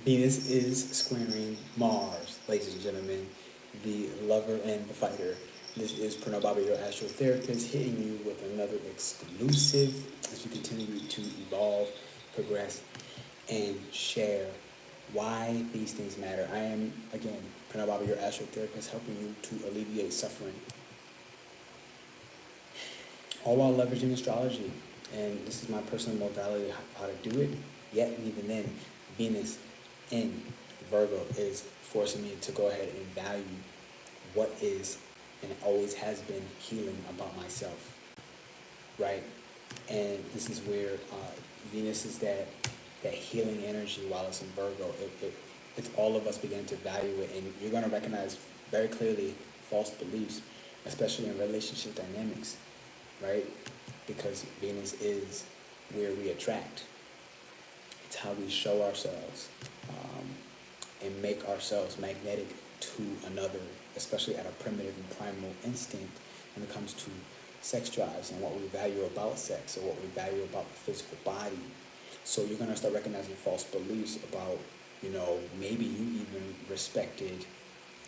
Venus is squaring Mars, ladies and gentlemen, the lover and the fighter. This is Pernell, your AstroTherapist, hitting you with another exclusive as we continue to evolve, progress, and share why these things matter. I am, again, Pernell, your AstroTherapist, helping you to alleviate suffering, all while leveraging astrology. And this is my personal modality, how to do it. Yet, and even then, Venus in Virgo is forcing me to go ahead and value what is and always has been healing about myself, right? And this is where Venus is that healing energy while it's in Virgo. It's all of us begin to value it, and you're going to recognize very clearly false beliefs, especially in relationship dynamics, right? Because Venus is where we attract. It's how we show ourselves and make ourselves magnetic to another, especially at a primitive and primal instinct when it comes to sex drives and what we value about sex or what we value about the physical body. So you're going to start recognizing false beliefs about, maybe you even respected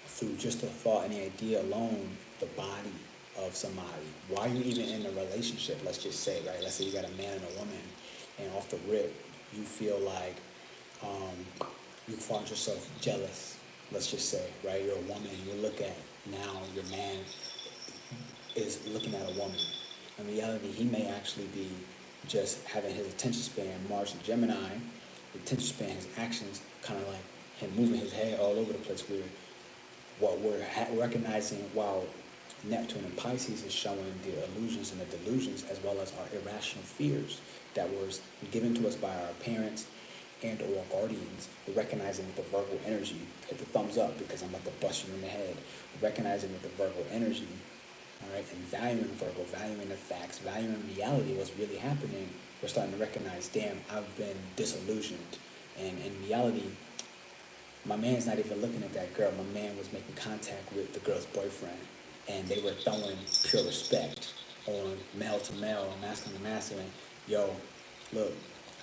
through just the thought and the idea alone, the body of somebody. Why you're even in a relationship, let's just say, right? Let's say you got a man and a woman, and off the rip, you feel like you find yourself jealous, let's just say, right? You're a woman, you look at now your man is looking at a woman. In reality, he may actually be just having his attention span, Mars and Gemini, the attention span, his actions, kind of like him moving his head all over the place, where what we're recognizing while Neptune in Pisces is showing the illusions and the delusions, as well as our irrational fears that was given to us by our parents and or guardians. We're recognizing with the Virgo energy, hit the thumbs up because I'm about to bust you in the head. We're recognizing with the Virgo energy, all right, and valuing Virgo, valuing the facts, valuing reality, what's really happening. We're starting to recognize, damn, I've been disillusioned. And in reality, my man's not even looking at that girl. My man was making contact with the girl's boyfriend, and they were throwing pure respect on male to male, masculine to masculine. Yo, look,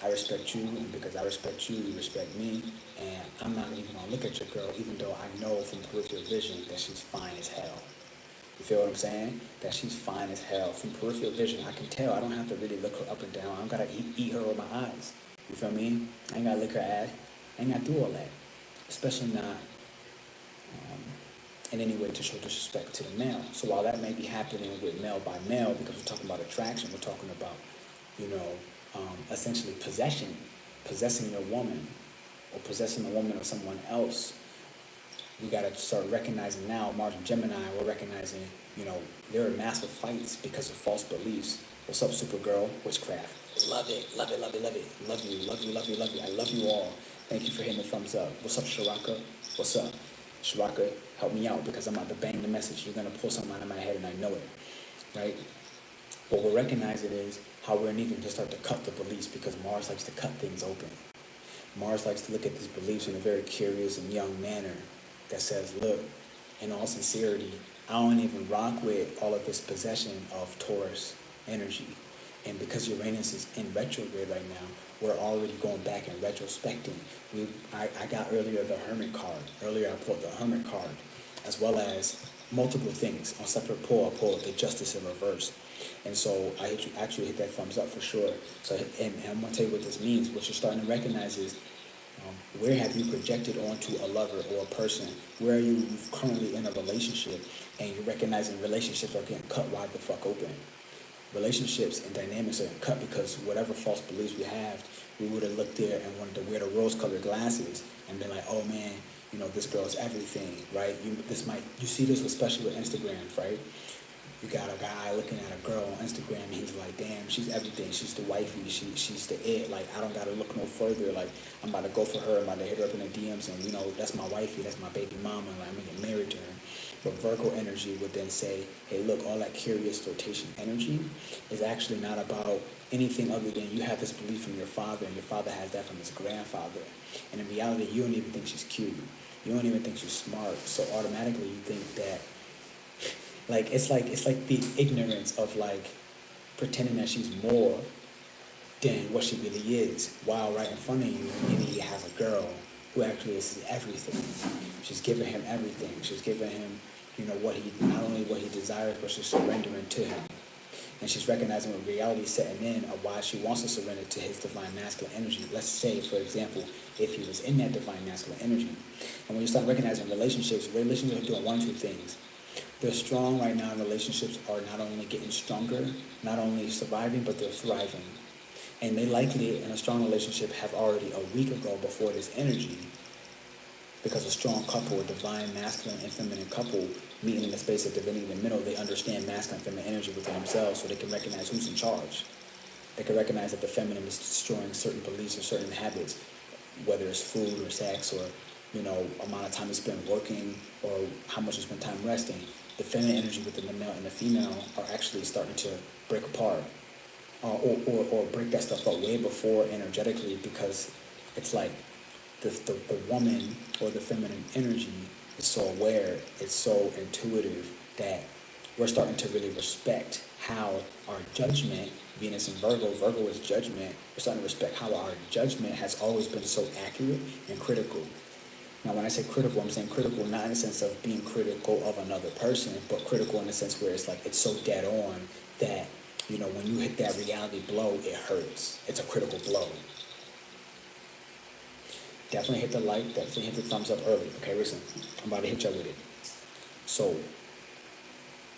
I respect you, and because I respect you, you respect me, and I'm not even gonna look at your girl, even though I know from peripheral vision that she's fine as hell. You feel what I'm saying? That she's fine as hell. From peripheral vision, I can tell. I don't have to really look her up and down. I don't gotta eat her with my eyes. You feel me? I ain't gotta lick her ass. I ain't gotta do all that. Especially not in any way to show disrespect to the male. So while that may be happening with male by male, because we're talking about attraction, we're talking about, essentially possessing your woman, or possessing the woman of someone else. We got to start recognizing now, Mars and Gemini, we're recognizing, there are massive fights because of false beliefs. What's up, Supergirl? Witchcraft. Love it, love it, love it, love it. Love you, love you, love you, love you. I love you all. Thank you for hitting the thumbs up. What's up, Shiraka? What's up? Shiraka, help me out because I'm about to bang the message. You're going to pull something out of my head and I know it, right? What we're recognizing is how we're needing to start to cut the beliefs, because Mars likes to cut things open. Mars likes to look at these beliefs in a very curious and young manner that says, look, in all sincerity, I don't even rock with all of this possession of Taurus energy. And because Uranus is in retrograde right now, we're already going back and retrospecting. I got earlier the Hermit card. Earlier I pulled the Hermit card, as well as multiple things. On separate pull, I pulled the Justice in reverse. And so I actually hit that thumbs up for sure. So, and I'm going to tell you what this means. What you're starting to recognize is, where have you projected onto a lover or a person? Where are you currently in a relationship, and you're recognizing relationships are getting cut wide the fuck open? Relationships and dynamics are getting cut because whatever false beliefs we have, we would have looked there and wanted to wear the rose-colored glasses and been like, oh man, this girl's everything, right? You see this especially with Instagram, right? You got a guy looking at a girl on Instagram and he's like, damn, she's everything. She's the wifey. She's the it. Like, I don't got to look no further. Like, I'm about to go for her. I'm about to hit her up in the DMs and, that's my wifey. That's my baby mama. Like, I'm going to get married to her. But Virgo energy would then say, hey, look, all that curious flirtation energy is actually not about anything other than you have this belief from your father, and your father has that from his grandfather. And in reality, you don't even think she's cute. You don't even think she's smart. So automatically you think that, like, it's like the ignorance of, like, pretending that she's more than what she really is, while right in front of you, maybe he has a girl who actually is everything. She's giving him everything. She's giving him, not only what he desires, but she's surrendering to him. And she's recognizing what reality is setting in of why she wants to surrender to his divine masculine energy. Let's say, for example, if he was in that divine masculine energy. And when you start recognizing relationships are doing one of two things. They're strong right now, and relationships are not only getting stronger, not only surviving, but they're thriving. And they likely, in a strong relationship, have already a week ago before this energy, because a strong couple, a divine masculine and feminine couple, meeting in the space of divinity in the middle, they understand masculine and feminine energy within themselves, so they can recognize who's in charge. They can recognize that the feminine is destroying certain beliefs or certain habits, whether it's food or sex or, amount of time you spend working or how much you spend time resting. The feminine energy within the male and the female are actually starting to break apart or break that stuff up way before energetically, because it's like the woman or the feminine energy is so aware, it's so intuitive, that we're starting to really respect how our judgment, Venus in Virgo is judgment, we're starting to respect how our judgment has always been so accurate and critical. Now, when I say critical, I'm saying critical not in the sense of being critical of another person, but critical in the sense where it's like it's so dead on that, when you hit that reality blow, it hurts. It's a critical blow. Definitely hit the like, definitely hit the thumbs up early. Okay, listen, I'm about to hit you with it. So,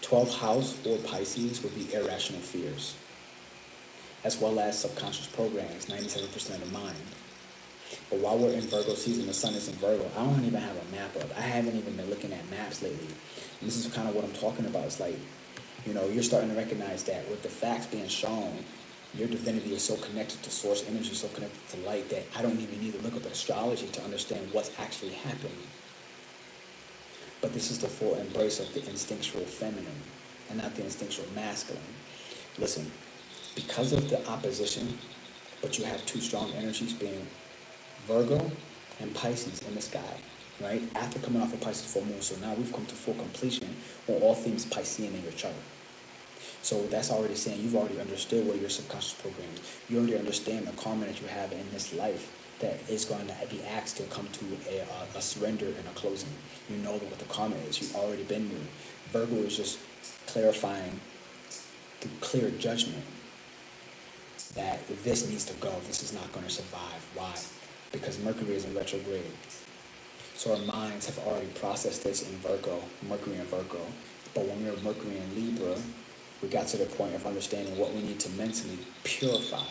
12th house or Pisces would be irrational fears, as well as subconscious programs, 97% of the mind. But while we're in Virgo season, the sun is in Virgo. I don't even have a map up. I haven't even been looking at maps lately. And this is kind of what I'm talking about. It's like, you're starting to recognize that with the facts being shown, your divinity is so connected to source energy, so connected to light, that I don't even need to look up astrology to understand what's actually happening. But this is the full embrace of the instinctual feminine and not the instinctual masculine. Listen, because of the opposition, but you have two strong energies being Virgo and Pisces in the sky, right? After coming off of Pisces full moon, so now we've come to full completion on all things Piscean in your chart. So that's already saying you've already understood what are your subconscious programs. You already understand the karma that you have in this life that is going to be asked to come to a surrender and a closing. You know what the karma is. You've already been there. Virgo is just clarifying through clear judgment that this needs to go. This is not going to survive. Why? Because Mercury is in retrograde. So our minds have already processed this in Virgo, Mercury in Virgo. But when we were Mercury in Libra, we got to the point of understanding what we need to mentally purify.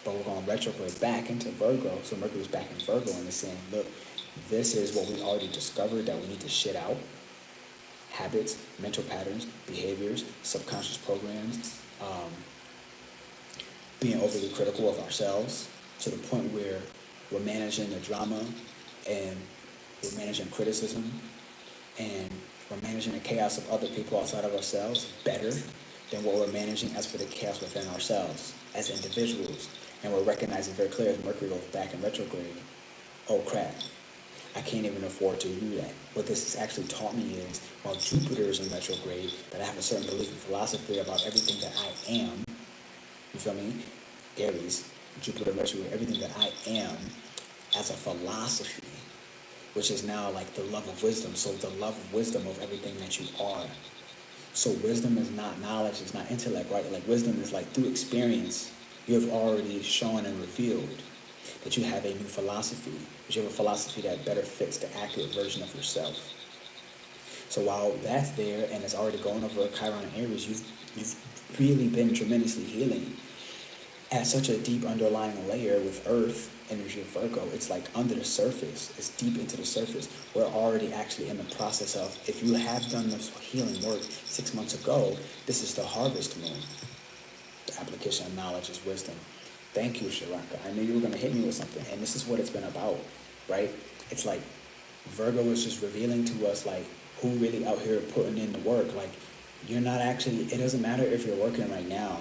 But we're going retrograde back into Virgo. So Mercury's back in Virgo and it's saying, look, this is what we already discovered that we need to shit out. Habits, mental patterns, behaviors, subconscious programs, being overly critical of ourselves to the point where we're managing the drama and we're managing criticism and we're managing the chaos of other people outside of ourselves better than what we're managing as for the chaos within ourselves as individuals. And we're recognizing very clearly as Mercury goes back in retrograde, oh crap, I can't even afford to do that. What this has actually taught me is, while Jupiter is in retrograde, that I have a certain belief and philosophy about everything that I am, you feel me? Aries, Jupiter retrograde, everything that I am as a philosophy, which is now like the love of wisdom. So the love of wisdom of everything that you are. So wisdom is not knowledge, it's not intellect, right? Like wisdom is like through experience, you have already shown and revealed that you have a new philosophy, that you have a philosophy that better fits the accurate version of yourself. So while that's there and it's already going over Chiron and Aries, you've really been tremendously healing at such a deep underlying layer with Earth, energy of Virgo. It's like under the surface, it's deep into the surface. We're already actually in the process of, if you have done this healing work 6 months ago, this is the harvest moon. The application of knowledge is wisdom. Thank you, Sharaka. I knew you were going to hit me with something, and this is what it's been about, right? It's like Virgo is just revealing to us, like, who really out here putting in the work. Like, you're not actually, it doesn't matter if you're working right now.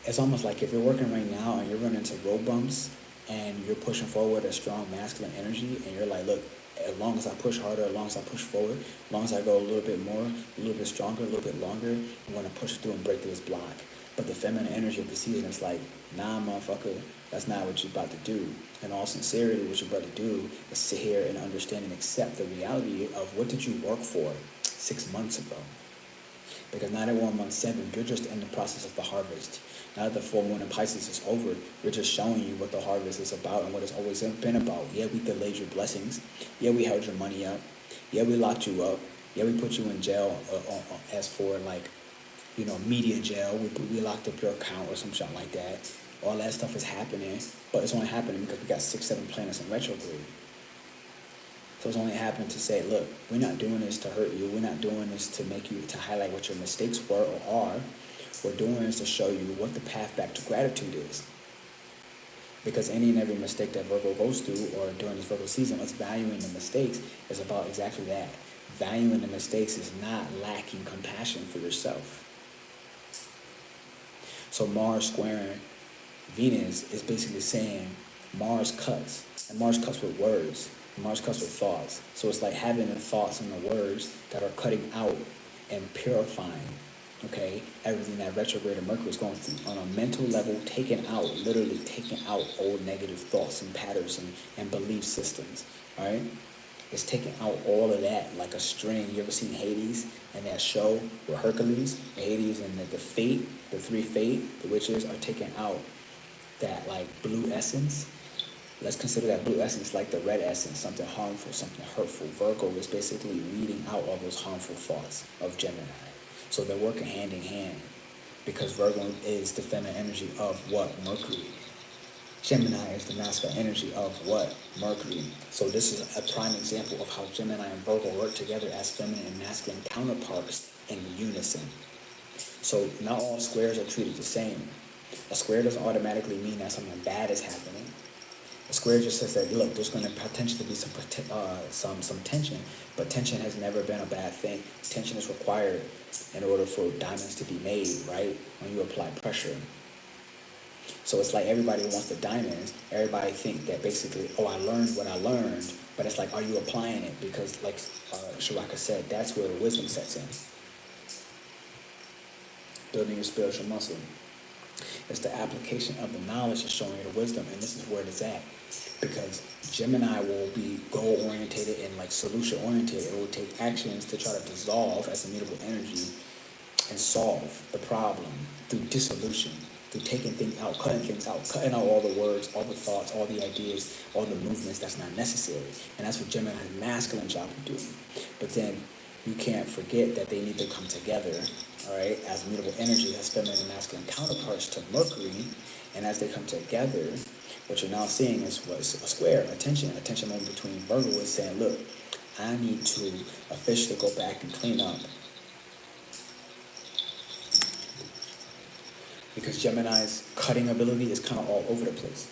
It's almost like if you're working right now and you're running into road bumps and you're pushing forward a strong masculine energy and you're like, look, as long as I push harder, as long as I push forward, as long as I go a little bit more, a little bit stronger, a little bit longer, I'm going to push through and break through this block. But the feminine energy of the season is like, nah, motherfucker, That's not what you're about to do. In all sincerity, what you're about to do is sit here and understand and accept the reality of what did you work for 6 months ago. Because now that we're on month 7, you're just in the process of the harvest. Now that the full moon in Pisces is over, we're just showing you what the harvest is about and what it's always been about. Yeah, we delayed your blessings. Yeah, we held your money up. Yeah, we locked you up. Yeah, we put you in jail as for like, you know, media jail. We locked up your account or some shit like that. All that stuff is happening, but it's only happening because we got 6, 7 planets in retrograde. So it's only happened to say, look, we're not doing this to hurt you. We're not doing this to make you, to highlight what your mistakes were or are. We're doing this to show you what the path back to gratitude is. Because any and every mistake that Virgo goes through, or during this Virgo season, us valuing the mistakes is about exactly that. Valuing the mistakes is not lacking compassion for yourself. So Mars squaring Venus is basically saying Mars cuts, and Mars cuts with words. Mars cuts with thoughts. So it's like having the thoughts and the words that are cutting out and purifying, okay, everything that retrograde Mercury is going through on a mental level, taking out, literally taking out old negative thoughts and patterns and belief systems, all right? It's taking out all of that like a string. You ever seen Hades and that show with Hercules? Hades and the Fate, the 3 Fate, the witches are taking out that like blue essence. Let's consider that blue essence like the red essence, something harmful, something hurtful. Virgo is basically weeding out all those harmful thoughts of Gemini. So they're working hand in hand because Virgo is the feminine energy of what? Mercury. Gemini is the masculine energy of what? Mercury. So this is a prime example of how Gemini and Virgo work together as feminine and masculine counterparts in unison. So not all squares are treated the same. A square doesn't automatically mean that something bad is happening. A square just says that, look, there's going to potentially be some tension, but tension has never been a bad thing. Tension is required in order for diamonds to be made, right? When you apply pressure. So it's like everybody wants the diamonds. Everybody think that basically, oh, I learned what I learned, but it's like, are you applying it? Because like Sharaka said, that's where wisdom sets in. Building your spiritual muscle. It's the application of the knowledge and showing you the wisdom, and this is where it's at. Because Gemini will be goal-oriented and like solution-oriented. It will take actions to try to dissolve as immutable energy and solve the problem through dissolution, through taking things out, cutting out all the words, all the thoughts, all the ideas, all the movements that's not necessary. And that's what Gemini's masculine job will do. But then you can't forget that they need to come together, all right, as immutable energy, as feminine and masculine counterparts to Mercury. And as they come together, what you're now seeing is what's a square, a tension moment between Virgo is saying, look, I need to officially go back and clean up. Because Gemini's cutting ability is kind of all over the place.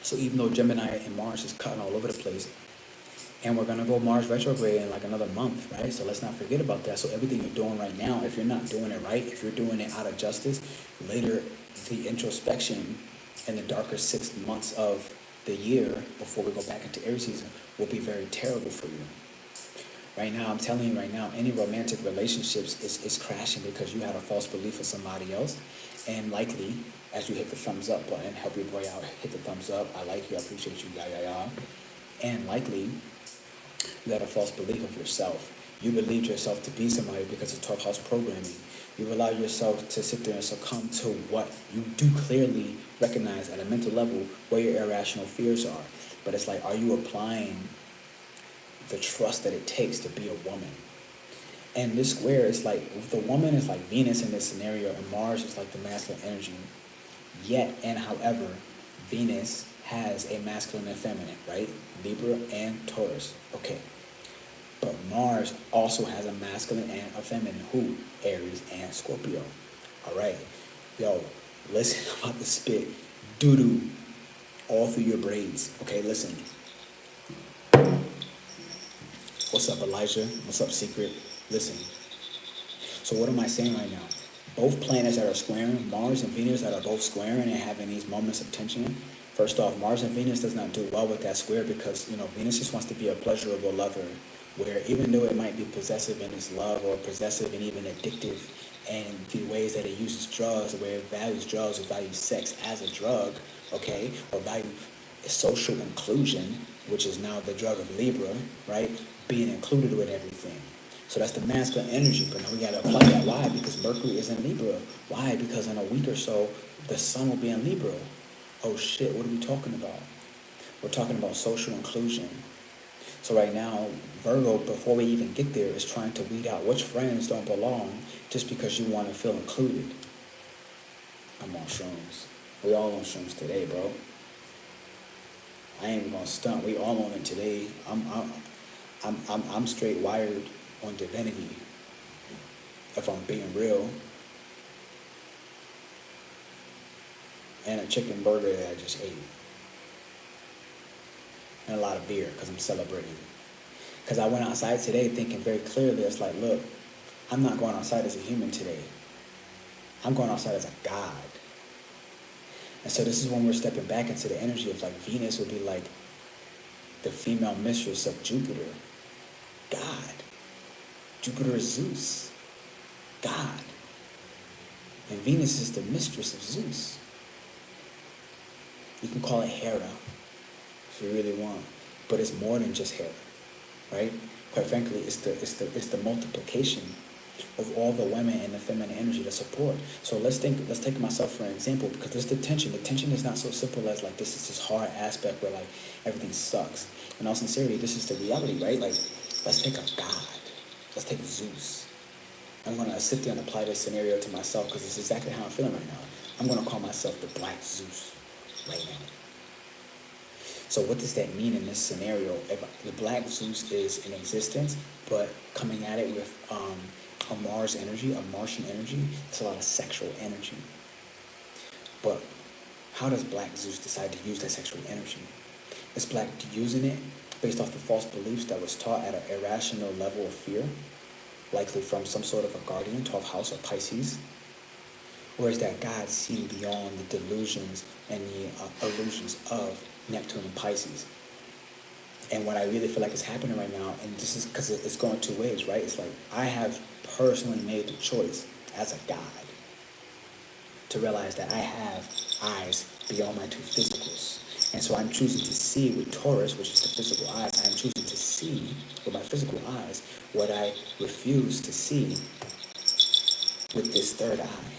So even though Gemini and Mars is cutting all over the place, and we're going to go Mars retrograde in like another month, right? So let's not forget about that. So everything you're doing right now, if you're not doing it right, if you're doing it out of justice, later the introspection in the darker 6 months of the year before we go back into Aries season will be very terrible for you. Right now, I'm telling you right now, any romantic relationships is crashing because you had a false belief in somebody else. And likely, as you hit the thumbs up button, help your boy out, hit the thumbs up. I like you, I appreciate you, yeah. And likely, you had a false belief of yourself. You believed yourself to be somebody because of 12th house programming. You allow yourself to sit there and succumb to what you do clearly recognize at a mental level where your irrational fears are. But it's like, are you applying the trust that it takes to be a woman? And this square is like, the woman is like Venus in this scenario, and Mars is like the masculine energy. Yet, and however, Venus has a masculine and feminine, right? Libra and Taurus. Okay. But Mars also has a masculine and a feminine. Who? Aries and Scorpio. All right. Yo, listen, I'm about to spit doo-doo all through your braids. Okay, listen. What's up, Elijah? What's up, Secret? Listen. So what am I saying right now? Both planets that are squaring, Mars and Venus that are both squaring and having these moments of tension. First off, Mars and Venus does not do well with that square because, you know, Venus just wants to be a pleasurable lover, where even though it might be possessive in its love or possessive and even addictive and the ways that it uses drugs, the way it values drugs, or values sex as a drug, okay, or value social inclusion, which is now the drug of Libra, right, being included with everything. So that's the masculine energy, but now we gotta apply that. Why? Because Mercury is in Libra. Why? Because in a week or so, the sun will be in Libra. Oh shit, what are we talking about? We're talking about social inclusion. So right now, Virgo, before we even get there, is trying to weed out which friends don't belong just because you want to feel included. I'm on shrooms. We all on shrooms today, bro. I ain't even gonna stunt. We all on it today. I'm straight wired on divinity. If I'm being real. And a chicken burger that I just ate. And a lot of beer, because I'm celebrating. Because I went outside today thinking very clearly, it's like, look, I'm not going outside as a human today. I'm going outside as a god. And so this is when we're stepping back into the energy of like Venus would be like the female mistress of Jupiter. God. Jupiter is Zeus. God. And Venus is the mistress of Zeus. You can call it Hera if you really want, but it's more than just Hera, right? Quite frankly, it's the multiplication of all the women and the feminine energy to support. So let's take myself for an example, because there's the tension. The tension is not so simple as like this is this hard aspect where like everything sucks. In all sincerity, this is the reality, right? Like, let's take a god. Let's take Zeus. I'm gonna sit there and apply this scenario to myself because it's exactly how I'm feeling right now. I'm gonna call myself the Black Zeus right now. So what does that mean in this scenario? If the Black Zeus is in existence, but coming at it with a Mars energy, a Martian energy, it's a lot of sexual energy. But how does Black Zeus decide to use that sexual energy? Is Black using it based off the false beliefs that was taught at an irrational level of fear, likely from some sort of a guardian, 12th house or Pisces? Or is that God seeing beyond the delusions and the illusions of Neptune in Pisces? And what I really feel like is happening right now, and this is because it's going two ways, right? It's like I have personally made the choice as a God to realize that I have eyes beyond my two physicals. And so I'm choosing to see with Taurus, which is the physical eyes, I'm choosing to see with my physical eyes what I refuse to see with this third eye.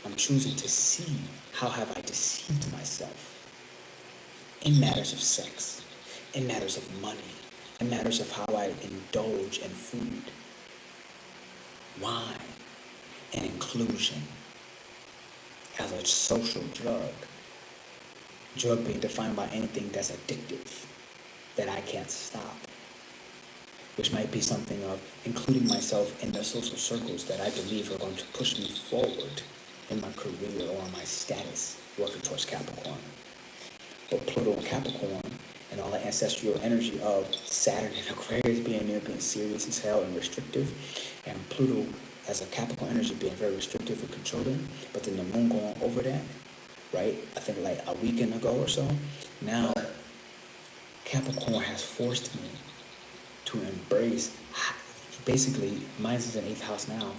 I'm choosing to see how have I deceived myself in matters of sex, in matters of money, in matters of how I indulge in food, wine, and inclusion as a social drug. Drug being defined by anything that's addictive, that I can't stop, which might be something of including myself in the social circles that I believe are going to push me forward in my career or my status working towards Capricorn. But Pluto and Capricorn and all the ancestral energy of Saturn and Aquarius being there, being serious as hell and restrictive, and Pluto as a Capricorn energy being very restrictive and controlling, but then the moon going over that, right? I think like a weekend ago or so. Now, Capricorn has forced me to embrace, basically, mine is in 8th house now,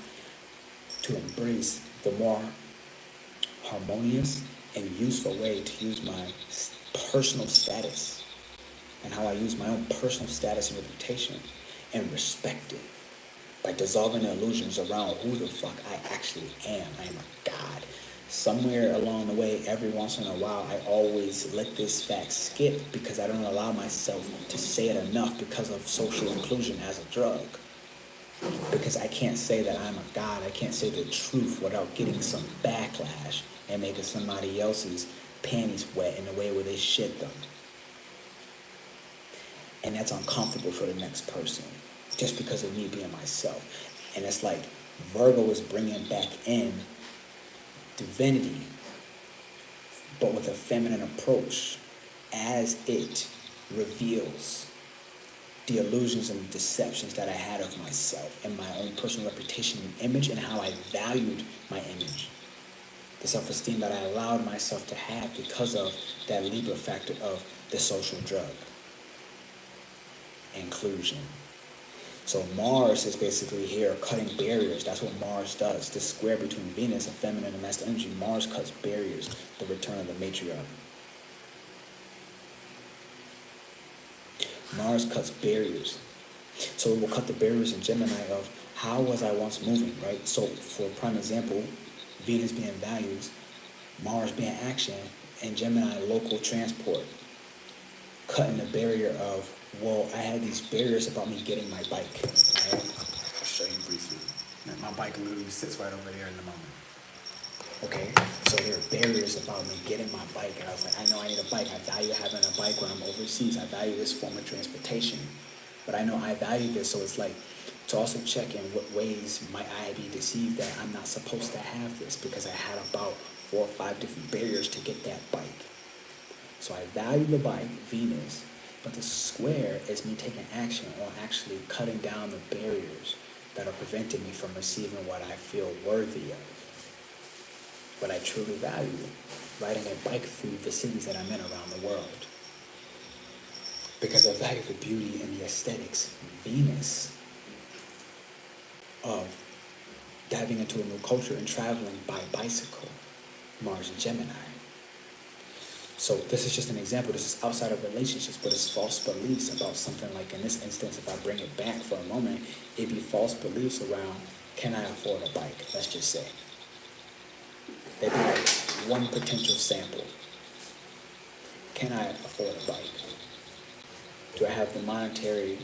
to embrace the more harmonious and useful way to use my personal status and how I use my own personal status and reputation and respect it by dissolving the illusions around who the fuck I actually am. I am a god. Somewhere along the way, every once in a while, I always let this fact skip because I don't allow myself to say it enough because of social inclusion as a drug. Because I can't say that I'm a god. I can't say the truth without getting some backlash and making somebody else's panties wet in a way where they shit them. And that's uncomfortable for the next person just because of me being myself. And it's like Virgo is bringing back in divinity, but with a feminine approach as it reveals the illusions and deceptions that I had of myself and my own personal reputation and image and how I valued my image. The self-esteem that I allowed myself to have because of that Libra factor of the social drug. Inclusion. So Mars is basically here cutting barriers. That's what Mars does. This square between Venus, a feminine and masculine energy, Mars cuts barriers, the return of the matriarch. Mars cuts barriers. So it will cut the barriers in Gemini of how was I once moving, right? So for prime example, Venus being values, Mars being action, and Gemini local transport. Cutting the barrier of, well, I had these barriers about me getting my bike. Right? I'll show you briefly. My bike literally sits right over there in the moment. Okay, so there are barriers about me getting my bike, and I was like, I know I need a bike. I value having a bike when I'm overseas. I value this form of transportation, but I know I value this, so it's like to also check in what ways might I be deceived that I'm not supposed to have this because I had about 4 or 5 different barriers to get that bike. So I value the bike, Venus, but the square is me taking action on actually cutting down the barriers that are preventing me from receiving what I feel worthy of, what I truly value, riding a bike through the cities that I'm in around the world. Because I value the beauty and the aesthetics, Venus, of diving into a new culture and traveling by bicycle, Mars and Gemini. So this is just an example. This is outside of relationships, but it's false beliefs about something like, in this instance, if I bring it back for a moment, it'd be false beliefs around, can I afford a bike? Let's just say. They'd be like one potential sample. Can I afford a bike? Do I have the monetary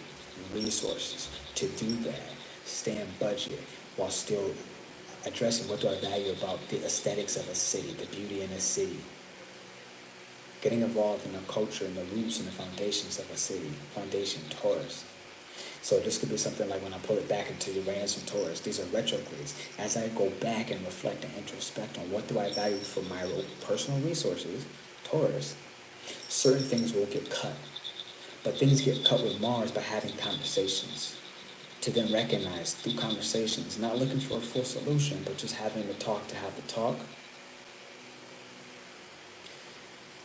resources to do that? Stay in budget while still addressing what do I value about the aesthetics of a city, the beauty in a city. Getting involved in the culture and the roots and the foundations of a city. Foundation, Taurus. So this could be something like when I pull it back into Uranus and Taurus, these are retrogrades. As I go back and reflect and introspect on what do I value for my personal resources, Taurus, certain things will get cut. But things get cut with Mars by having conversations. To then recognize through conversations, not looking for a full solution, but just having the talk to have the talk.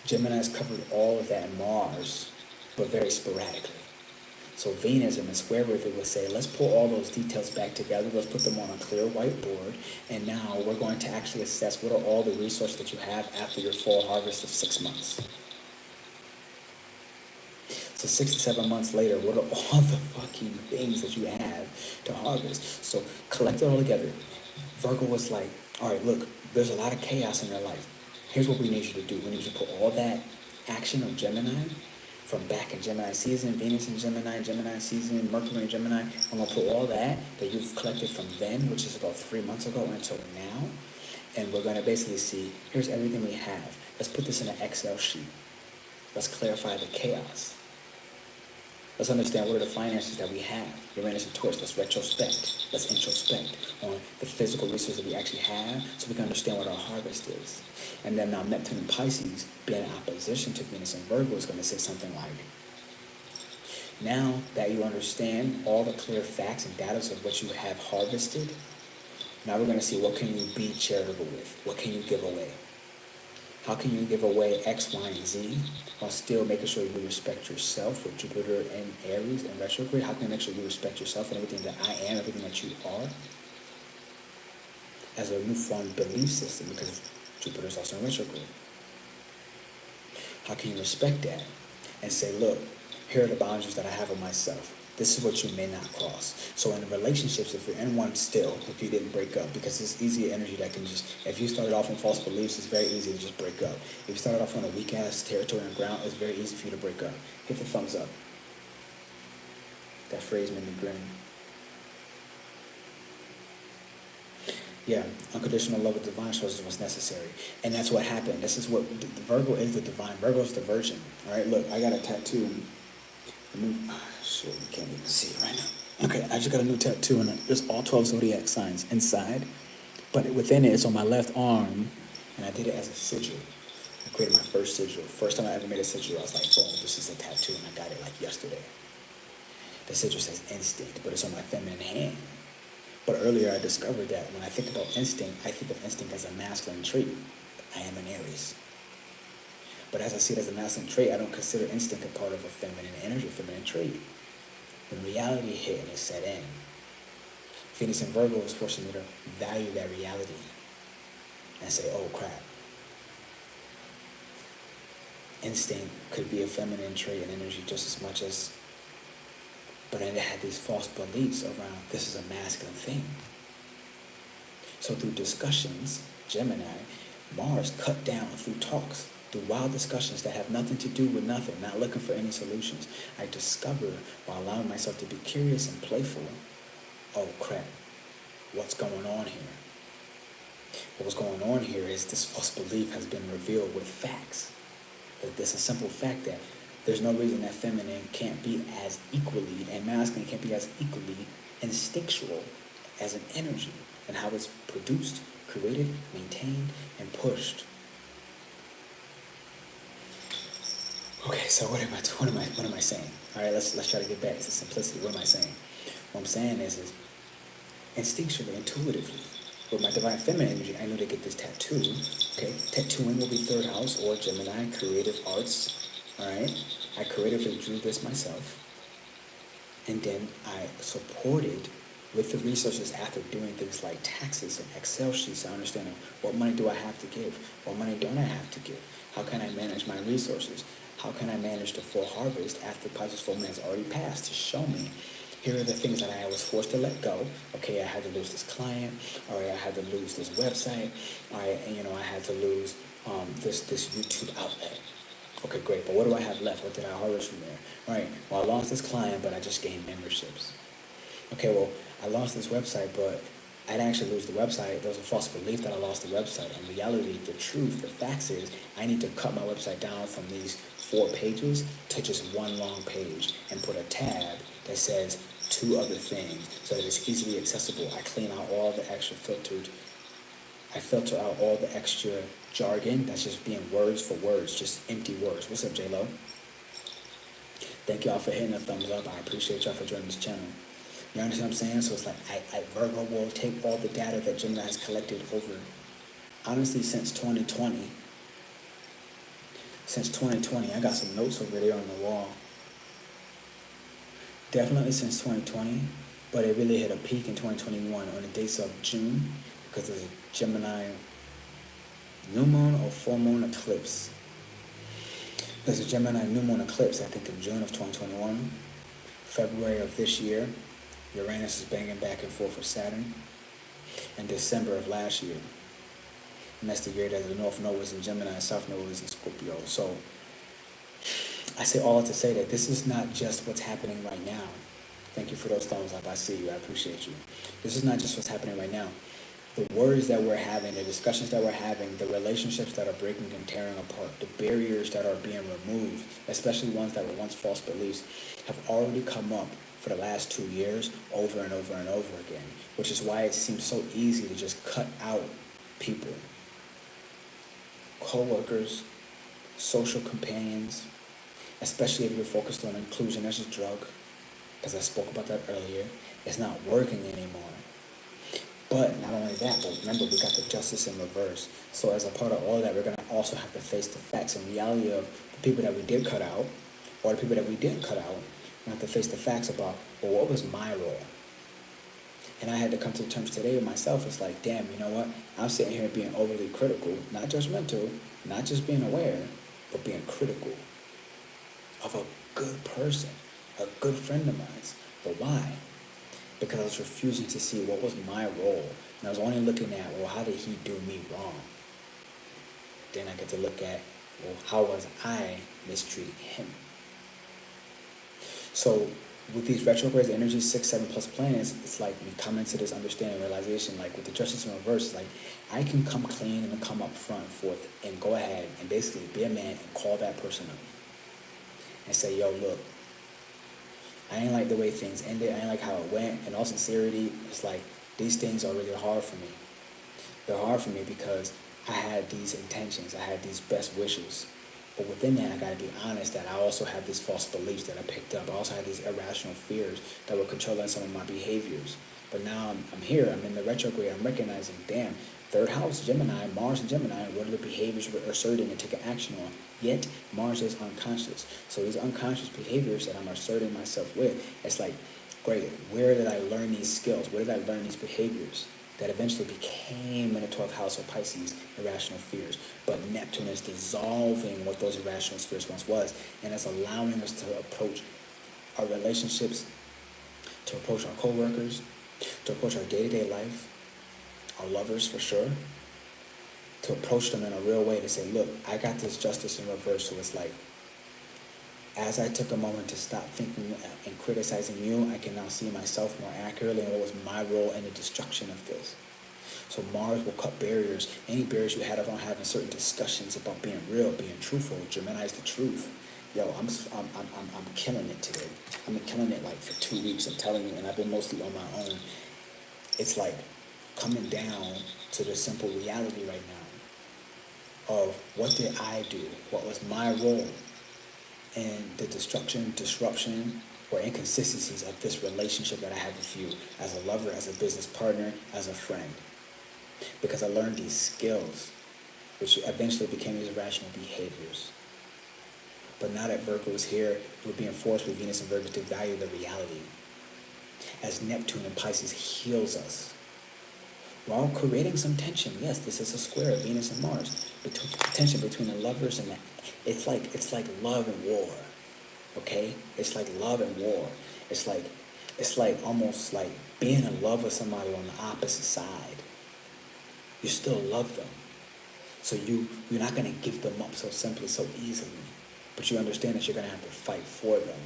Gemini's covered all of that in Mars, but very sporadically. So Venus in the square with it would say, let's pull all those details back together, let's put them on a clear whiteboard, and now we're going to actually assess what are all the resources that you have after your fall harvest of 6 months. So 6 to 7 months later, what are all the fucking things that you have to harvest? So collect it all together. Virgo was like, all right, look, there's a lot of chaos in your life. Here's what we need you to do. We need you to put all that action of Gemini from back in Gemini season, Venus in Gemini, Gemini season, Mercury in Gemini. I'm going to put all that you've collected from then, which is about 3 months ago until now. And we're going to basically see, here's everything we have. Let's put this in an Excel sheet. Let's clarify the chaos. Let's understand what are the finances that we have. Uranus and Taurus, let's retrospect. Let's introspect on the physical resources that we actually have so we can understand what our harvest is. And then now Neptune in Pisces, being in opposition to Venus in Virgo, is going to say something like, now that you understand all the clear facts and data of what you have harvested, now we're going to see what can you be charitable with? What can you give away? How can you give away X, Y, and Z while still making sure you respect yourself with Jupiter in Aries and retrograde? How can you make sure you respect yourself and everything that I am, everything that you are? As a newfound belief system, because Jupiter is also in retrograde. How can you respect that and say, look, here are the boundaries that I have of myself. This is what you may not cross. So in the relationships, if you're in one still, if you didn't break up, because it's easy energy that can just, if you started off in false beliefs, it's very easy to just break up. If you started off on a weak-ass territory and ground, it's very easy for you to break up. Hit the thumbs up. That phrase made me grin. Yeah, unconditional love with divine choice is what's necessary. And that's what happened. This is what, Virgo is the divine. Virgo is the virgin. All right, look, I got a tattoo. Shit, you can't even see it right now. Okay, I just got a new tattoo, and there's all 12 zodiac signs inside. But within it, it's on my left arm, and I did it as a sigil. I created my first sigil. First time I ever made a sigil, I was like, boom, this is a tattoo, and I got it like yesterday. The sigil says instinct, but it's on my feminine hand. But earlier I discovered that when I think about instinct, I think of instinct as a masculine trait. I am an Aries. But as I see it as a masculine trait, I don't consider instinct a part of a feminine energy, feminine trait. When reality hit and it set in, Venus in Virgo was forcing me to value that reality and say, oh crap. Instinct could be a feminine trait and energy just as much as, but then it had these false beliefs around this is a masculine thing. So through discussions, Gemini, Mars cut down through talks, through wild discussions that have nothing to do with nothing, not looking for any solutions. I discover, while allowing myself to be curious and playful, oh crap, what's going on here? What's going on here is this false belief has been revealed with facts. That there's a simple fact that there's no reason that feminine can't be as equally and masculine can't be as equally instinctual as an energy, and how it's produced, created, maintained, and pushed. Okay, so what am I saying? All right, let's try to get back to simplicity. What am I saying? What I'm saying is instinctually, intuitively, with my divine feminine energy, I knew to get this tattoo. Okay, tattooing will be third house or Gemini, creative arts. All right, I creatively drew this myself, and then I supported with the resources after doing things like taxes and Excel sheets and understanding what money do I have to give, what money don't I have to give, how can I manage my resources, how can I manage the full harvest after Pisces full moon has already passed, to show me here are the things that I was forced to let go. Okay, I had to lose this client, all right, I had to lose this website, all right, and I had to lose this YouTube outlet. Okay, great, but what do I have left? What did I harvest from there? All right, well, I lost this client, but I just gained memberships. Okay, well, I lost this website, but I didn't actually lose the website. There was a false belief that I lost the website. In reality, the truth, the facts is, I need to cut my website down from these 4 pages to just one long page and put a tab that says 2 other things so that it's easily accessible. I clean out all the extra I filter out all the extra jargon that's just being words for words, just empty words. What's up, J-Lo? Thank y'all for hitting a thumbs up. I appreciate y'all for joining this channel. You understand what I'm saying? So it's like Virgo will take all the data that Gemini has collected over, honestly, since 2020. Since 2020, I got some notes over there on the wall. Definitely since 2020, but it really hit a peak in 2021 on the dates of June, because there's a Gemini new moon or full moon eclipse. There's a Gemini new moon eclipse, I think in June of 2021. February of this year, Uranus is banging back and forth with Saturn. In December of last year. And that's the year that the North Node was in Gemini, South Node was in Scorpio. So I say all to say that this is not just what's happening right now. Thank you for those thumbs up. I see you. I appreciate you. This is not just what's happening right now. The words that we're having, the discussions that we're having, the relationships that are breaking and tearing apart, the barriers that are being removed, especially ones that were once false beliefs, have already come up for the last 2 years over and over and over again, which is why it seems so easy to just cut out people, co-workers, social companions, especially if you're focused on inclusion as a drug, because I spoke about that earlier. It's not working anymore. But not only that, but remember, we got the justice in reverse. So as a part of all of that, we're going to also have to face the facts and reality of the people that we did cut out, or the people that we didn't cut out. We have to face the facts about, well, what was my role? And I had to come to terms today with myself. It's like, damn, you know what? I'm sitting here being overly critical, not judgmental, not just being aware, but being critical of a good person, a good friend of mine. But why? Because I was refusing to see what was my role. And I was only looking at, well, how did he do me wrong? Then I get to look at, well, how was I mistreating him? So with these retrograde energies, 6, 7 plus planets, it's like we come into this understanding, realization, like with the justice in reverse, it's like I can come clean and come up front, forth, and go ahead and basically be a man and call that person up and say, yo, look, I ain't like the way things ended. I ain't like how it went. In all sincerity, it's like these things are really hard for me. They're hard for me because I had these intentions. I had these best wishes. But within that, I got to be honest that I also have these false beliefs that I picked up. I also had these irrational fears that were controlling some of my behaviors. But now I'm here. I'm in the retrograde. I'm recognizing, damn, Third house, Gemini, Mars and Gemini, what are the behaviors we're asserting and taking action on? Yet, Mars is unconscious. So these unconscious behaviors that I'm asserting myself with, it's like, great, where did I learn these skills? Where did I learn these behaviors that eventually became in the 12th house of Pisces, irrational fears? But Neptune is dissolving what those irrational fears once was, and it's allowing us to approach our relationships, to approach our co-workers, to approach our day-to-day life, our lovers for sure, to approach them in a real way, to say, look, I got this justice in reverse. So it's like, as I took a moment to stop thinking and criticizing you, I can now see myself more accurately and what was my role in the destruction of this. So Mars will cut barriers, any barriers you had about having certain discussions about being real, being truthful. Gemini is the truth. Yo, I'm killing it today. I've been killing it like for 2 weeks, I'm telling you, and I've been mostly on my own. It's like coming down to the simple reality right now of what did I do? What was my role in the destruction, disruption, or inconsistencies of this relationship that I have with you as a lover, as a business partner, as a friend? Because I learned these skills, which eventually became these irrational behaviors. But now that Virgo is here, we're being forced with Venus and Virgo to value the reality. As Neptune in Pisces heals us, while creating some tension. Yes, this is a square of Venus and Mars. Tension between the lovers and it's like love and war. Okay? It's like love and war. It's like almost like being in love with somebody on the opposite side. You still love them. So you're not gonna give them up so simply, so easily. But you understand that you're gonna have to fight for them.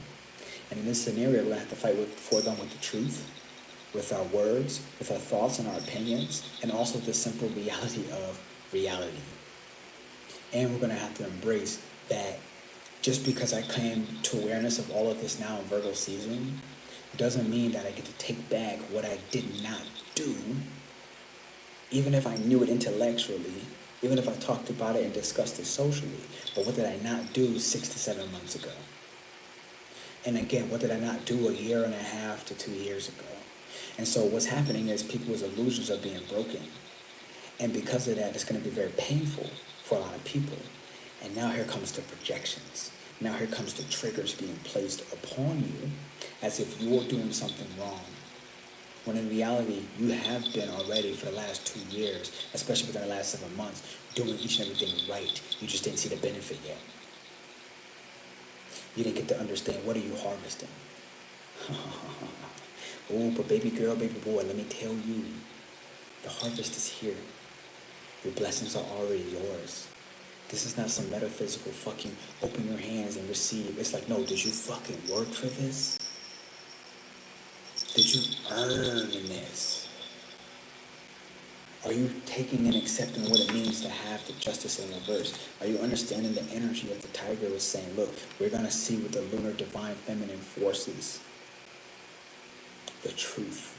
And in this scenario, we're gonna have to fight for them with the truth, with our words, with our thoughts and our opinions, and also the simple reality of reality. And we're going to have to embrace that just because I came to awareness of all of this now in Virgo season, doesn't mean that I get to take back what I did not do, even if I knew it intellectually, even if I talked about it and discussed it socially. But what did I not do 6 to 7 months ago? And again, what did I not do a year and a half to 2 years ago? And so what's happening is people's illusions are being broken. And because of that, it's going to be very painful for a lot of people. And now here comes the projections. Now here comes the triggers being placed upon you as if you're doing something wrong. When in reality, you have been already for the last 2 years, especially within the last 7 months, doing each and everything right. You just didn't see the benefit yet. You didn't get to understand, what are you harvesting? Oh, but baby girl, baby boy, let me tell you, the harvest is here. Your blessings are already yours. This is not some metaphysical fucking open your hands and receive. It's like, no, did you fucking work for this? Did you earn this? Are you taking and accepting what it means to have the justice in reverse? Are you understanding the energy of the tiger is saying, look, we're going to see what the lunar divine feminine forces, the truth,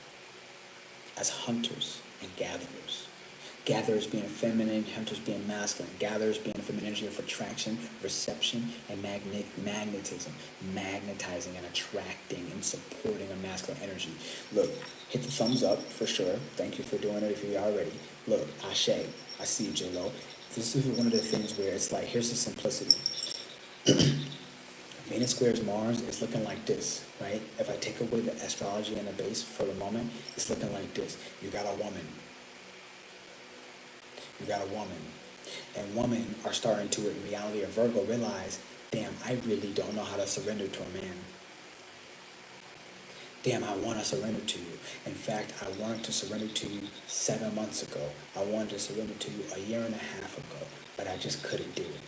as hunters and gatherers. Gatherers being feminine, hunters being masculine. Gatherers being the feminine energy of attraction, reception, and magnetism. Magnetizing and attracting and supporting a masculine energy. Look, hit the thumbs up for sure. Thank you for doing it if you already. Look, Ashe, I see you, J-Lo. This is one of the things where it's like, here's the simplicity. Venus squares Mars, it's looking like this, right? If I take away the astrology and the base for the moment, it's looking like this. You got a woman. You got a woman. And women are starting to, in reality of Virgo, realize, damn, I really don't know how to surrender to a man. Damn, I want to surrender to you. In fact, I wanted to surrender to you 7 months ago. I wanted to surrender to you a year and a half ago, but I just couldn't do it.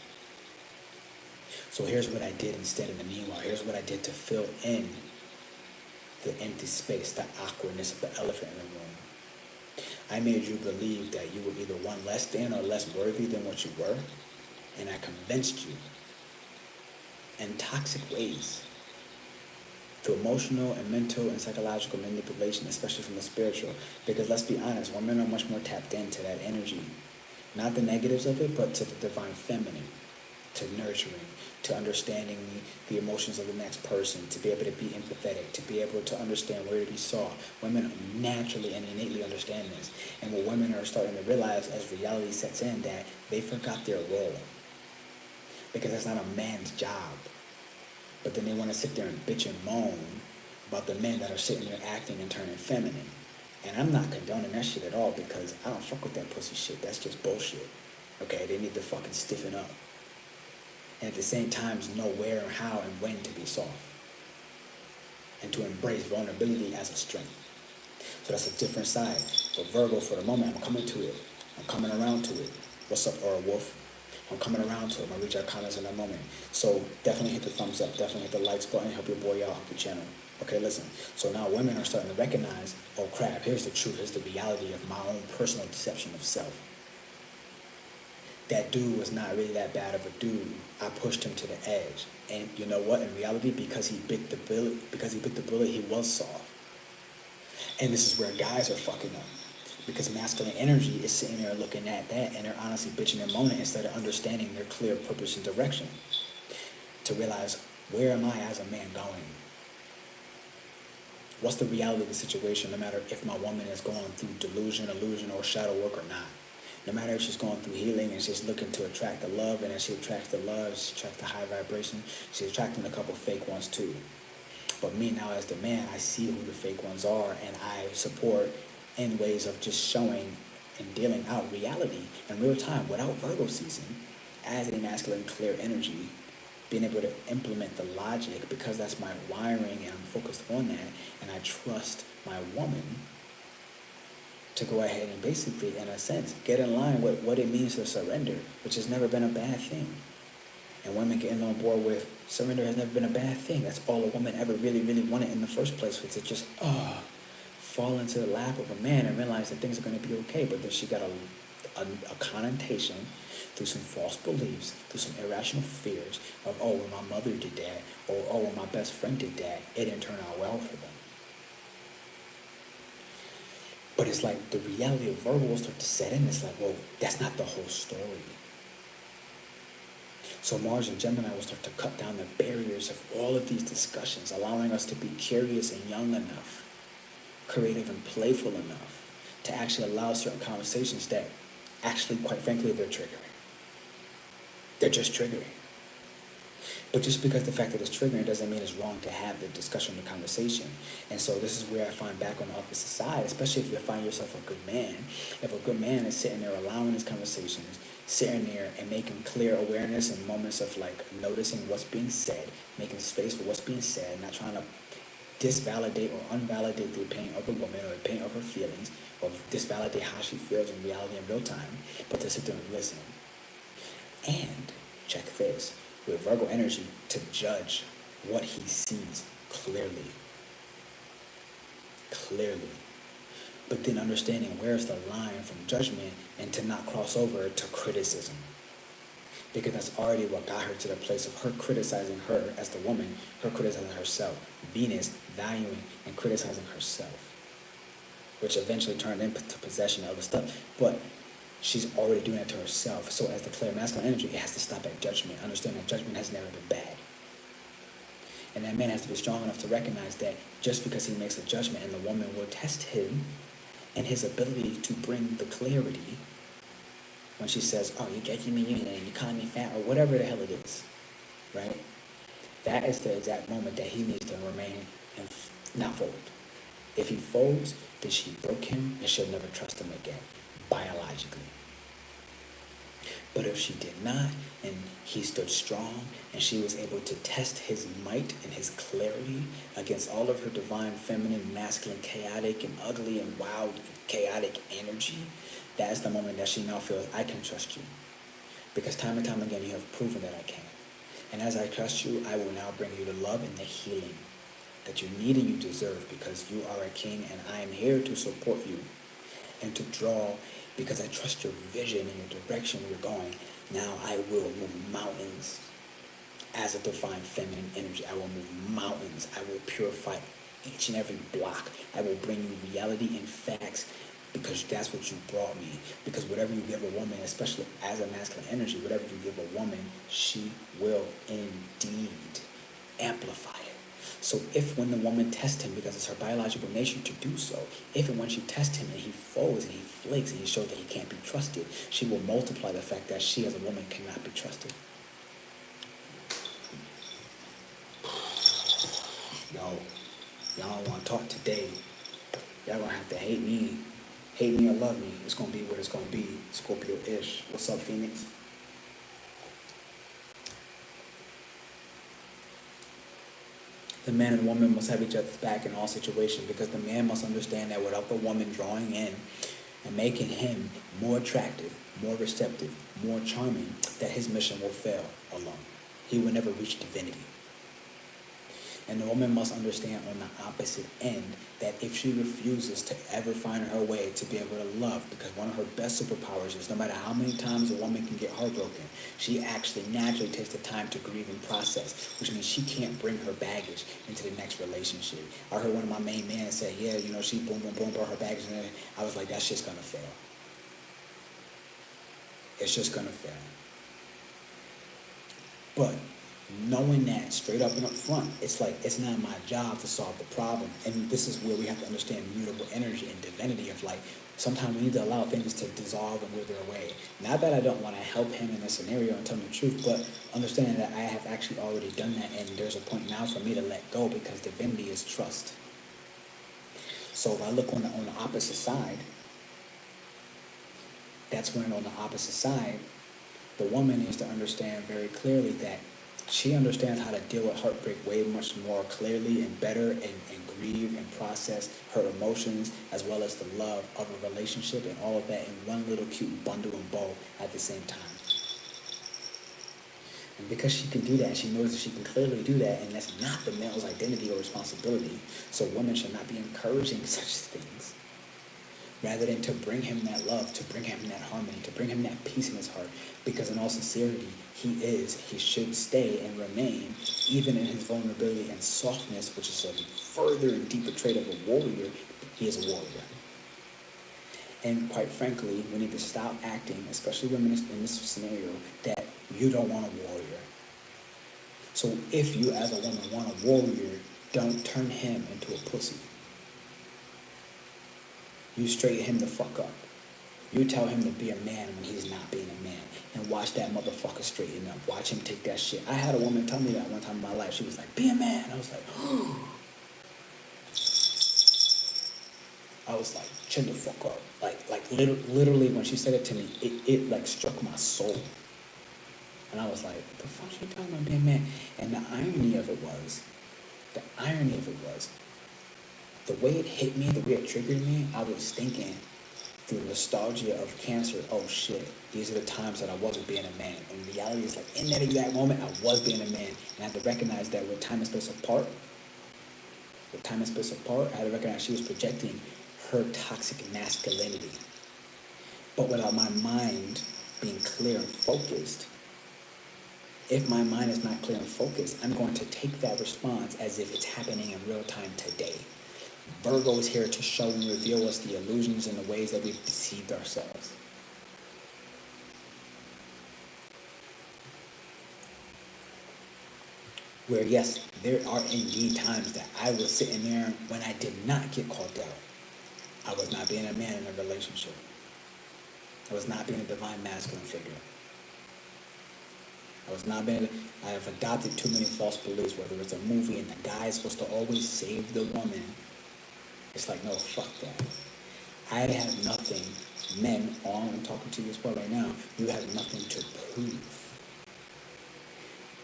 So here's what I did instead in the meanwhile. Here's what I did to fill in the empty space, the awkwardness of the elephant in the room. I made you believe that you were either one less than or less worthy than what you were, and I convinced you in toxic ways through emotional and mental and psychological manipulation, especially from the spiritual. Because let's be honest, women are much more tapped into that energy. Not the negatives of it, but to the divine feminine. to nurturing, to understanding the emotions of the next person, to be able to be empathetic, to be able to understand where to be soft. Women naturally and innately understand this. And what women are starting to realize as reality sets in, that they forgot their role. Because that's not a man's job. But then they want to sit there and bitch and moan about the men that are sitting there acting and turning feminine. And I'm not condoning that shit at all, because I don't fuck with that pussy shit. That's just bullshit. Okay, they need to fucking stiffen up. And at the same time, know where, how, and when to be soft. And to embrace vulnerability as a strength. So that's a different side. But Virgo, for the moment, I'm coming to it. I'm coming around to it. What's up, or Wolf? I'm coming around to it. I'm going to read your comments in a moment. So definitely hit the thumbs up. Definitely hit the likes button. Help your boy out. Help your channel. Okay, listen. So now women are starting to recognize, oh crap, here's the truth. Here's the reality of my own personal deception of self. That dude was not really that bad of a dude. I pushed him to the edge. And you know what? In reality, because he bit the bullet, he was soft. And this is where guys are fucking up. Because masculine energy is sitting there looking at that, and they're honestly bitching and moaning instead of understanding their clear purpose and direction. To realize, where am I as a man going? What's the reality of the situation, no matter if my woman is going through delusion, illusion, or shadow work or not. No matter if she's going through healing and she's looking to attract the love, and as she attracts the love, she attracts the high vibration, she's attracting a couple fake ones too. But me now as the man, I see who the fake ones are, and I support in ways of just showing and dealing out reality in real time without Virgo season, as a masculine clear energy, being able to implement the logic, because that's my wiring and I'm focused on that, and I trust my woman to go ahead and basically, in a sense, get in line with what it means to surrender, which has never been a bad thing. And women getting on board with surrender has never been a bad thing. That's all a woman ever really, really wanted in the first place, was to just, fall into the lap of a man and realize that things are going to be okay. But then she got a connotation through some false beliefs, through some irrational fears of, oh, when my mother did that, or oh, when my best friend did that, it didn't turn out well for them. But it's like the reality of Virgo will start to set in. It's like, well, that's not the whole story. So Mars and Gemini will start to cut down the barriers of all of these discussions, allowing us to be curious and young enough, creative and playful enough, to actually allow certain conversations that actually, quite frankly, they're triggering. They're just triggering. But just because the fact that it's triggering doesn't mean it's wrong to have the discussion, the conversation. And so this is where I find back on the opposite side, especially if you find yourself a good man. If a good man is sitting there allowing these conversations, sitting there and making clear awareness and moments of like noticing what's being said, making space for what's being said, not trying to disvalidate or unvalidate the opinion of a woman or the opinion of her feelings, or disvalidate how she feels in reality in real time, but to sit there and listen. And check this, with Virgo energy, to judge what he sees clearly. But then understanding where's the line from judgment, and to not cross over to criticism. Because that's already what got her to the place of her criticizing her as the woman, her criticizing herself. Venus valuing and criticizing herself, which eventually turned into possession of other stuff. But she's already doing it to herself. So as the clear masculine energy, it has to stop at judgment. Understand that judgment has never been bad. And that man has to be strong enough to recognize that just because he makes a judgment, and the woman will test him and his ability to bring the clarity when she says, oh, you're judging me, you're calling me fat, or whatever the hell it is, right? That is the exact moment that he needs to remain and not fold. If he folds, then she broke him and she'll never trust him again, biologically. But if she did not, and he stood strong, and she was able to test his might and his clarity against all of her divine, feminine, masculine, chaotic, and ugly, and wild, chaotic energy, that is the moment that she now feels, I can trust you. Because time and time again, you have proven that I can. And as I trust you, I will now bring you the love and the healing that you need and you deserve, because you are a king, and I am here to support you and to draw, because I trust your vision and your direction where you're going. Now I will move mountains as a divine feminine energy. I will move mountains. I will purify each and every block. I will bring you reality and facts because that's what you brought me. Because whatever you give a woman, especially as a masculine energy, whatever you give a woman, she will indeed amplify it. So if when the woman tests him, because it's her biological nature to do so, if and when she tests him and he folds and he flakes and he shows that he can't be trusted, she will multiply the fact that she as a woman cannot be trusted. Y'all don't want to talk today. Y'all gonna have to hate me or love me. It's gonna be what it's gonna be. Scorpio-ish. What's up, Phoenix? The man and woman must have each other's back in all situations, because the man must understand that without the woman drawing in and making him more attractive, more receptive, more charming, that his mission will fail alone. He will never reach divinity. And the woman must understand on the opposite end that if she refuses to ever find her way to be able to love, because one of her best superpowers is no matter how many times a woman can get heartbroken, she actually naturally takes the time to grieve and process, which means she can't bring her baggage into the next relationship. I heard one of my main men say, yeah, you know, she boom, boom, boom, brought her baggage in there. I was like, that shit's gonna fail. It's just gonna fail. But knowing that straight up and up front, it's like, it's not my job to solve the problem. And this is where we have to understand mutable energy and divinity of like, sometimes we need to allow things to dissolve and wither away. Not that I don't want to help him in this scenario and tell him the truth, but understanding that I have actually already done that, and there's a point now for me to let go, because divinity is trust. So if I look on the opposite side, that's when on the opposite side, the woman needs to understand very clearly that she understands how to deal with heartbreak way much more clearly and better, and grieve and process her emotions as well as the love of a relationship and all of that in one little cute bundle and bow at the same time. And because she can do that, she knows that she can clearly do that, and that's not the male's identity or responsibility. So women should not be encouraging such things. Rather than to bring him that love, to bring him that harmony, to bring him that peace in his heart. Because in all sincerity, he should stay and remain, even in his vulnerability and softness, which is a further and deeper trait of a warrior, he is a warrior. And quite frankly, we need to stop acting, especially women in this scenario, that you don't want a warrior. So if you as a woman want a warrior, don't turn him into a pussy. You straighten him the fuck up. You tell him to be a man when he's not being a man. And watch that motherfucker straighten up. Watch him take that shit. I had a woman tell me that one time in my life. She was like, be a man. I was like, I was like, chill the fuck up. Like literally when she said it to me, it like struck my soul. And I was like, the fuck she talking about being a man? And the irony of it was, the way it hit me, the way it triggered me, I was thinking through nostalgia of cancer, oh shit, these are the times that I wasn't being a man. And reality is like, in that exact moment, I was being a man. And I had to recognize that with time and space apart, I had to recognize she was projecting her toxic masculinity. But without my mind being clear and focused, if my mind is not clear and focused, I'm going to take that response as if it's happening in real time today. Virgo is here to show and reveal us the illusions and the ways that we've deceived ourselves. Where yes, there are indeed times that I was sitting there when I did not get called out. I was not being a man in a relationship. I was not being a divine masculine figure. I have adopted too many false beliefs, whether it's a movie and the guy is supposed to always save the woman. It's like, no, fuck that. I have nothing, men, all I'm talking to you as well right now, you have nothing to prove.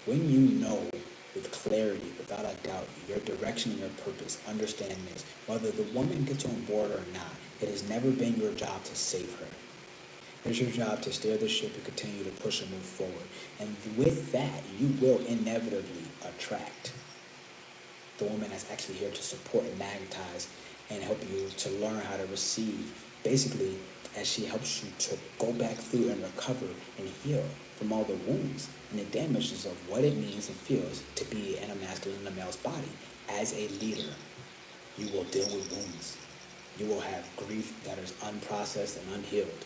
When you know with clarity, without a doubt, your direction and your purpose, understand this. Whether the woman gets on board or not, it has never been your job to save her. It's your job to steer the ship and continue to push and move forward. And with that, you will inevitably attract the woman that's actually here to support and magnetize and help you to learn how to receive, basically, as she helps you to go back through and recover and heal from all the wounds and the damages of what it means and feels to be in a masculine and a male's body. As a leader, you will deal with wounds. You will have grief that is unprocessed and unhealed.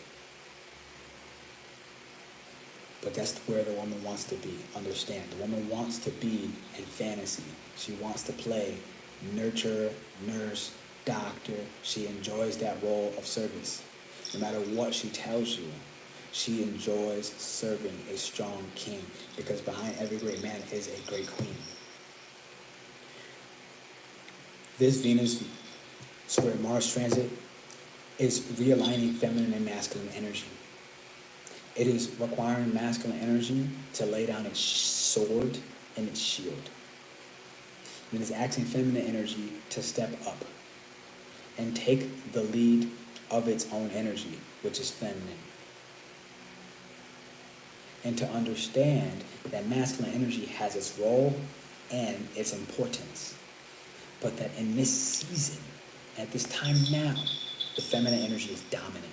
But that's where the woman wants to be. Understand, the woman wants to be in fantasy. She wants to play nurturer, nurse, doctor. She enjoys that role of service. No matter what she tells you, she enjoys serving a strong king, because behind every great man is a great queen. This Venus square Mars transit is realigning feminine and masculine energy. It is requiring masculine energy to lay down its sword and its shield. And it is asking feminine energy to step up and take the lead of its own energy, which is feminine. And to understand that masculine energy has its role and its importance. But that in this season, at this time now, the feminine energy is dominant.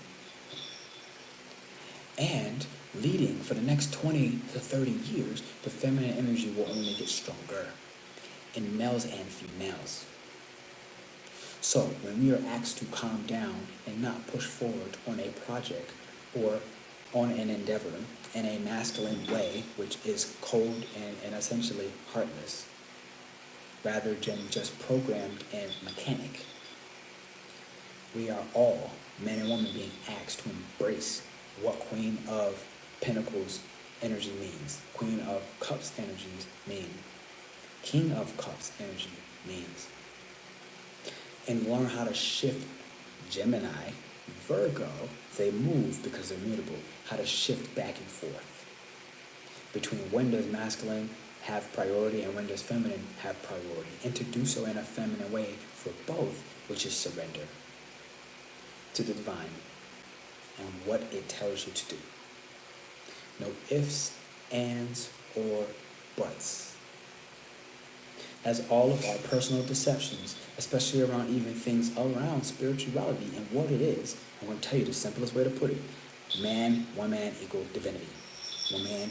And leading for the next 20 to 30 years, the feminine energy will only get stronger in males and females. So when we are asked to calm down and not push forward on a project or on an endeavor in a masculine way, which is cold and essentially heartless, rather than just programmed and mechanic, we are all, men and women, being asked to embrace what Queen of Pentacles energy means, Queen of Cups energies mean, King of Cups energy means, and learn how to shift Gemini, Virgo, they move because they're mutable, how to shift back and forth between when does masculine have priority and when does feminine have priority, and to do so in a feminine way for both, which is surrender to the divine and what it tells you to do. No ifs, ands, or buts. As all of our personal deceptions, especially around even things around spirituality and what it is, I'm going to tell you the simplest way to put it. Man, one man equal divinity.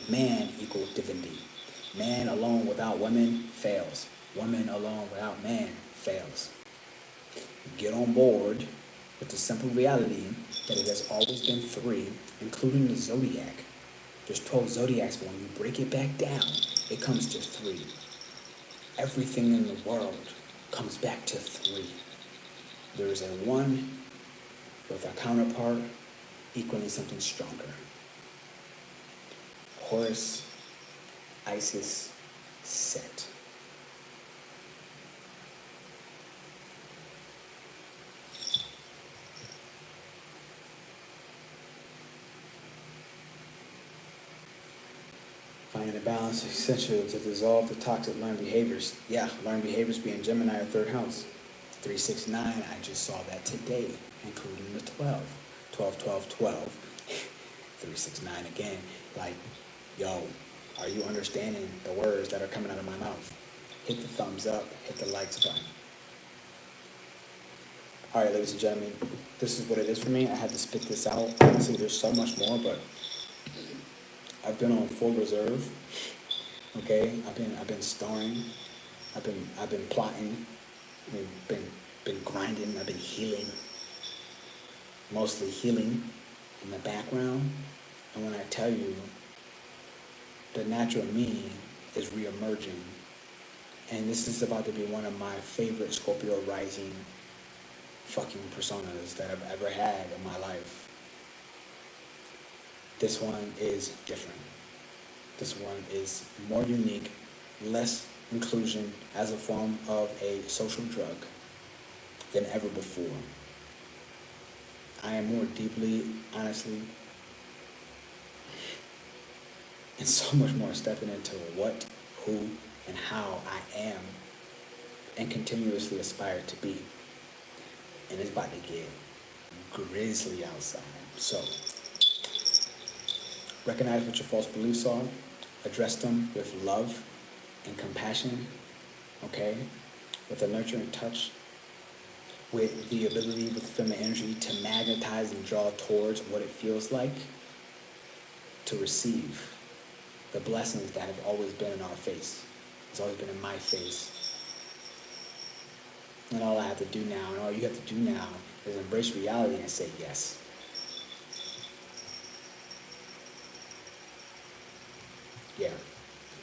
Man equal divinity. Man alone without woman fails. Woman alone without man fails. Get on board with the simple reality that it has always been three, including the zodiac. There's 12 zodiacs, but when you break it back down, it comes to three. Everything in the world comes back to three. There is a one with a counterpart equaling something stronger. Horus, Isis, Set. Finding a balance is essential to dissolve the toxic learned behaviors. Yeah, learned behaviors being Gemini or third house. 369, I just saw that today, including the 12. 12, 12, 12. 369 again. Like, yo, are you understanding the words that are coming out of my mouth? Hit the thumbs up, hit the likes button. All right, ladies and gentlemen, this is what it is for me. I had to spit this out. Honestly, there's so much more, but I've been on full reserve. Okay, I've been storing. I've been plotting. I've been grinding. I've been healing. Mostly healing in the background. And when I tell you, the natural me is reemerging. And this is about to be one of my favorite Scorpio rising fucking personas that I've ever had in my life. This one is different. This one is more unique, less inclusion as a form of a social drug than ever before. I am more deeply, honestly, and so much more stepping into what, who, and how I am and continuously aspire to be. And it's about to get grisly outside. So, recognize what your false beliefs are, address them with love and compassion, okay? With a nurturing touch, with the ability with feminine energy to magnetize and draw towards what it feels like to receive the blessings that have always been in our face. It's always been in my face. And all I have to do now, and all you have to do now, is embrace reality and say yes. Yeah.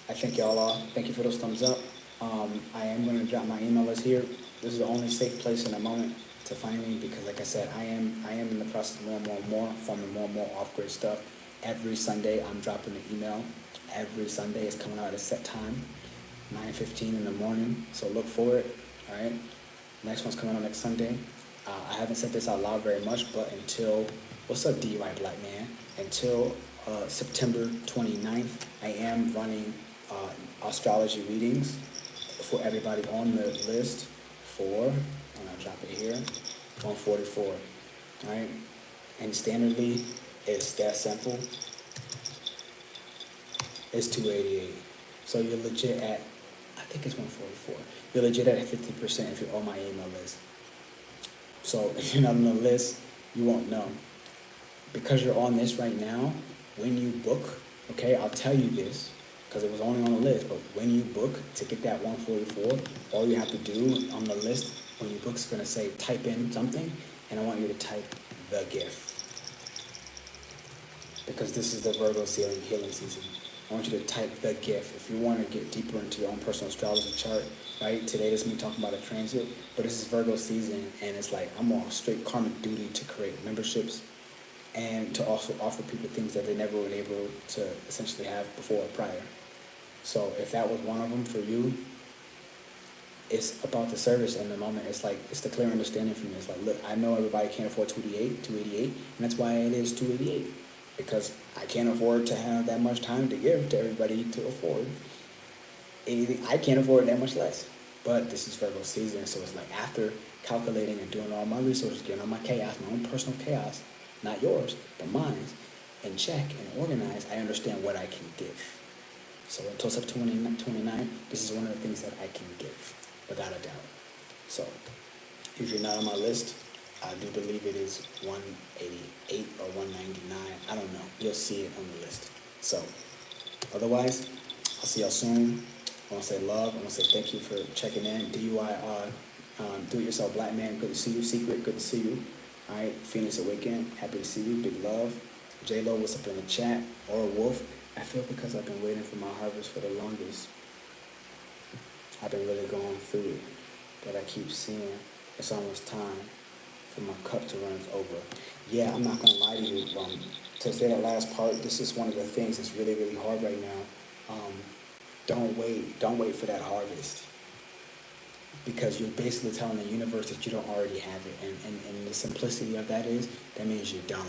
I thank y'all all. Thank you for those thumbs up. I am going to drop my email list here. This is the only safe place in the moment to find me because, like I said, I am in the process of more, forming more off-grid stuff. Every Sunday, I'm dropping an email. Every Sunday, it's coming out at a set time, 9:15 in the morning. So look for it. All right. Next one's coming out next Sunday. I haven't said this out loud very much, but until, what's up, DUI Black Man? Until September 29th, I am running astrology readings for everybody on the list for, and I'll drop it here, 144. All right? And standardly, it's that simple. It's 288. So you're legit at, I think it's 144. You're legit at 50% if you're on my email list. So if you're not on the list, you won't know. Because you're on this right now, when you book, okay, I'll tell you this, because it was only on the list, but when you book to get that 144, all you have to do on the list, when you book, is going to say, type in something, and I want you to type the gift. Because this is the Virgo healing season. I want you to type the gift. If you want to get deeper into your own personal astrology chart, right? Today this is me talking about a transit, but this is Virgo season, and it's like I'm on straight karmic duty to create memberships and to also offer people things that they never were able to essentially have before or prior. So if that was one of them for you, it's about the service in the moment. It's like, it's the clear understanding for me. It's like, look, I know everybody can't afford 288, and that's why it is 288. Because I can't afford to have that much time to give to everybody to afford anything. I can't afford that much less. But this is Virgo season, so it's like after calculating and doing all my resources, getting all my chaos, my own personal chaos, not yours, but mine, in check and organized, I understand what I can give. So until September 29, this is one of the things that I can give, without a doubt. So if you're not on my list, I do believe it is 188 or 199. I don't know. You'll see it on the list. So otherwise, I'll see y'all soon. I want to say love. I want to say thank you for checking in. DUI, Do-It-Yourself Black Man, good to see you. Secret, good to see you. All right, Phoenix Awaken, happy to see you. Big love. J-Lo, what's up in the chat? Or Wolf, I feel because I've been waiting for my harvest for the longest. I've been really going through it. But I keep seeing it's almost time for my cup to run over. Yeah, I'm not going to lie to you. To say that last part, this is one of the things that's really, really hard right now. Don't wait for that harvest. Because you're basically telling the universe that you don't already have it. And the simplicity of that means you don't.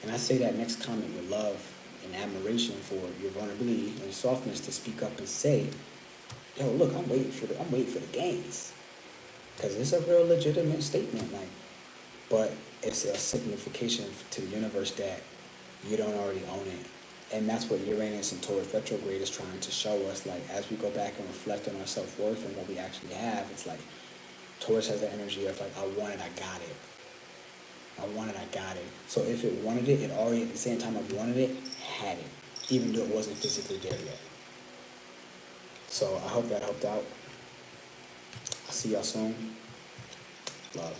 And I say that next comment with love and admiration for your vulnerability and softness to speak up and say, yo, look, I'm waiting for the gains. Because it's a real legitimate statement, but it's a signification to the universe that you don't already own it. And that's what Uranus and Taurus Retrograde is trying to show us. Like, as we go back and reflect on our self-worth and what we actually have, it's like Taurus has the energy of like, I want it, I got it. I want it, I got it. So if it wanted it, it already, at the same time I've wanted it, had it, even though it wasn't physically there yet. So I hope that helped out. I'll see y'all soon. Love.